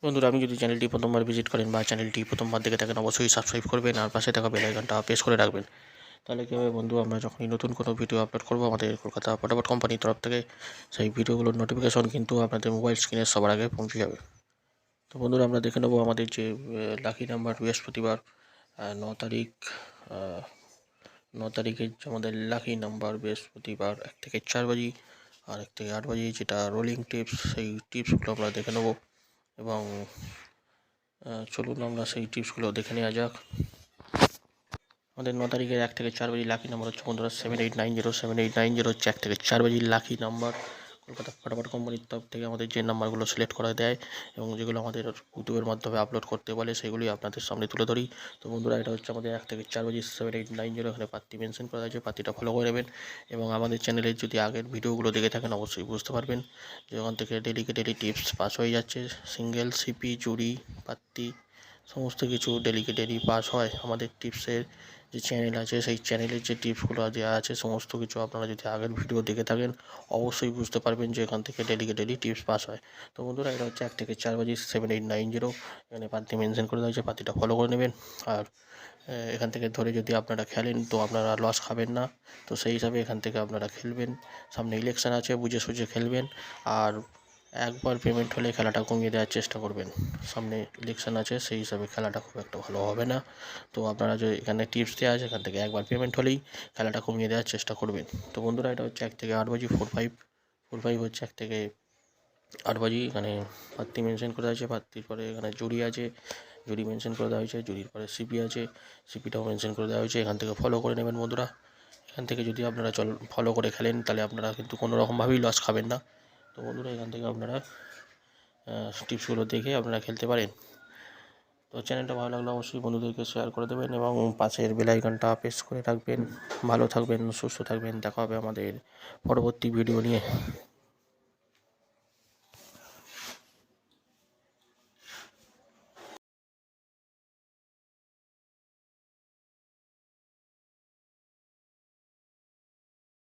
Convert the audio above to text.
বন্ধুরা, আমি যদি চ্যানেলটি প্রথমবার ভিজিট করেন বা চ্যানেলটি প্রথমবার দেখে থাকেন, অবশ্যই সাবস্ক্রাইব করবেন আর পাশে থাকা বেল আইকনটা প্রেস করে রাখবেন। তাহলে কী হবে বন্ধু, আমরা যখনই নতুন কোনো ভিডিও আপলোড করবো আমাদের কলকাতা ফটাফট কোম্পানির তরফ থেকে, সেই ভিডিওগুলোর নোটিফিকেশন কিন্তু আপনাদের মোবাইল স্ক্রিনে সবার আগে পৌঁছে যাবে। তো বন্ধুরা, আমরা দেখে নেবো আমাদের যে লাকি নাম্বার বৃহস্পতিবার 9 তারিখ। 9 তারিখের যে আমাদের লাকি নাম্বার বৃহস্পতিবার 1 থেকে 4 বাজি আর 1 থেকে 8 বাজি, যেটা রোলিং টিপস, সেই টিপসগুলো আমরা দেখে নেবো। এবং চলুন আমরা সেই টিপসগুলো দেখে নেওয়া যাক। আমাদের 9 তারিখের 1 থেকে 4 বাজি লাকি নাম্বার হচ্ছে বন্ধুরা 7890 হচ্ছে 1 থেকে 4 বাজি লাকি নাম্বার। কলকাতা ফটাফট কোম্পানির তরফ থেকে আমাদের যে নাম্বারগুলো সিলেক্ট করা দেয় এবং যেগুলো আমাদের ইউটিউবের মাধ্যমে আপলোড করতে বলে, সেগুলি আপনাদের সামনে তুলে ধরি। তো বন্ধুরা, এটা হচ্ছে আমাদের 1 থেকে 4 বাজি 7890, এখানে পাত্তি মেনশন করা আছে, পাত্তিটা ফলো করে নেবেন। এবং আমাদের চ্যানেলের যদি আগের ভিডিওগুলো দেখে থাকেন, অবশ্যই বুঝতে পারবেন যে ওখান থেকে ডেলি টিপস পাস হয়ে যাচ্ছে। সিঙ্গেল, সিপি, জুড়ি, পাত্তি সমস্ত কিছু ডেলি পাস হয়। আমাদের টিপসের যে চ্যানেল আছে, সেই চ্যানেলের যে টিপসগুলো দেওয়া আছে, সমস্ত কিছু আপনারা যদি আগের ভিডিও দেখে থাকেন, অবশ্যই বুঝতে পারবেন যে এখান থেকে ডেলি টিপস পাস হয়। তো বন্ধুরা, এটা হচ্ছে 1 থেকে 4 বাজি 7890, এখানে পাত্তি মেনশন করে দেওয়া হয়েছে, পাত্তিটা ফলো করে নেবেন। আর এখান থেকে ধরে যদি আপনারা খেলেন তো আপনারা লস খাবেন না। তো সেই হিসাবে এখান থেকে আপনারা খেলবেন। সামনে ইলেকশন আছে, বুঝে সুঝে খেলবেন। আর একবার পেমেন্ট হলে খেলাটা কমিয়ে দেওয়ার চেষ্টা করবেন। সামনে ইলেকশন আছে, সেই হিসাবে খেলাটা খুব একটা ভালো হবে না। তো আপনারা যে এখানে টিপস দেওয়া আছে, এখান থেকে একবার পেমেন্ট হলেই খেলাটা কমিয়ে দেওয়ার চেষ্টা করবেন। তো বন্ধুরা, এটা হচ্ছে 1 থেকে 8 বাজি 45 হচ্ছে 1 থেকে 8 বাজি। এখানে পাত্তি মেনশন করা আছে, পাত্তির পরে এখানে জুড়ি আছে, জুড়ি মেনশন করে দেওয়া হয়েছে, জুড়ির পরে সিপি আছে, সিপিটাও মেনশন করে দেওয়া হয়েছে। এখান থেকে ফলো করে নেবেন বন্ধুরা। এখান থেকে যদি আপনারা ফলো করে খেলেন, তাহলে আপনারা কিন্তু কোনো রকমভাবেই লস খাবেন না। তো বন্ধুরা, এখান থেকে আপনারা টিপসগুলো দেখে আপনারা খেলতে পারেন। তো চ্যানেলটা ভালো লাগলে অবশ্যই বন্ধুদেরকে শেয়ার করে দেবেন এবং পাশের বেল আইকনটা প্রেস করে রাখবেন। ভালো থাকবেন, সুস্থ থাকবেন, দেখা হবে আমাদের পরবর্তী ভিডিও নিয়ে।